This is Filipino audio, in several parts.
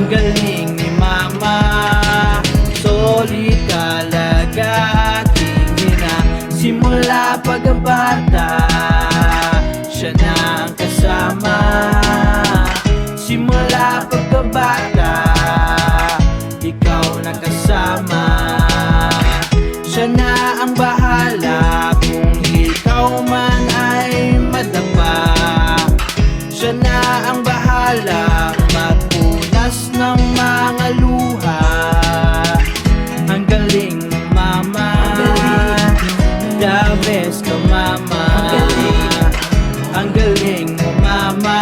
galing ni mama, solid talaga aking ina. Simula pagkabata, siya na ang kasama. Simula pagkabata, ikaw na kasama. Siya na ang bahala kung ikaw man ay madapa. Siya na ang bahala magpunas ng mga luha. Ang galing mo mama, the best ka mama. Ang galing mo mama,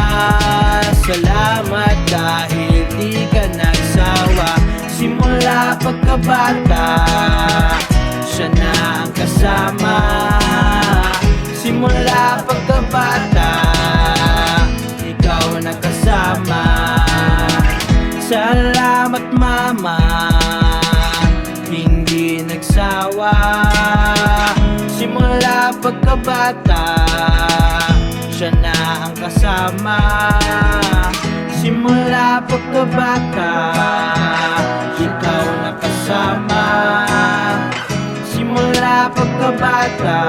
salamat dahil di ka nagsawa. Simula pagkabata, siya na ang kasama. Simula pagkabata, ikaw na kasama. Salamat mama, hindi nagsawa. Simula pagkabata, siya na ang kasama. Simula pagkabata, ikaw na kasama. Simula pagkabata,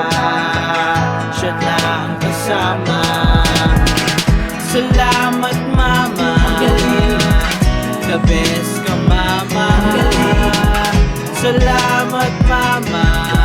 siya na ang kasama. Salamat mama, the best ka mama. Salamat mama.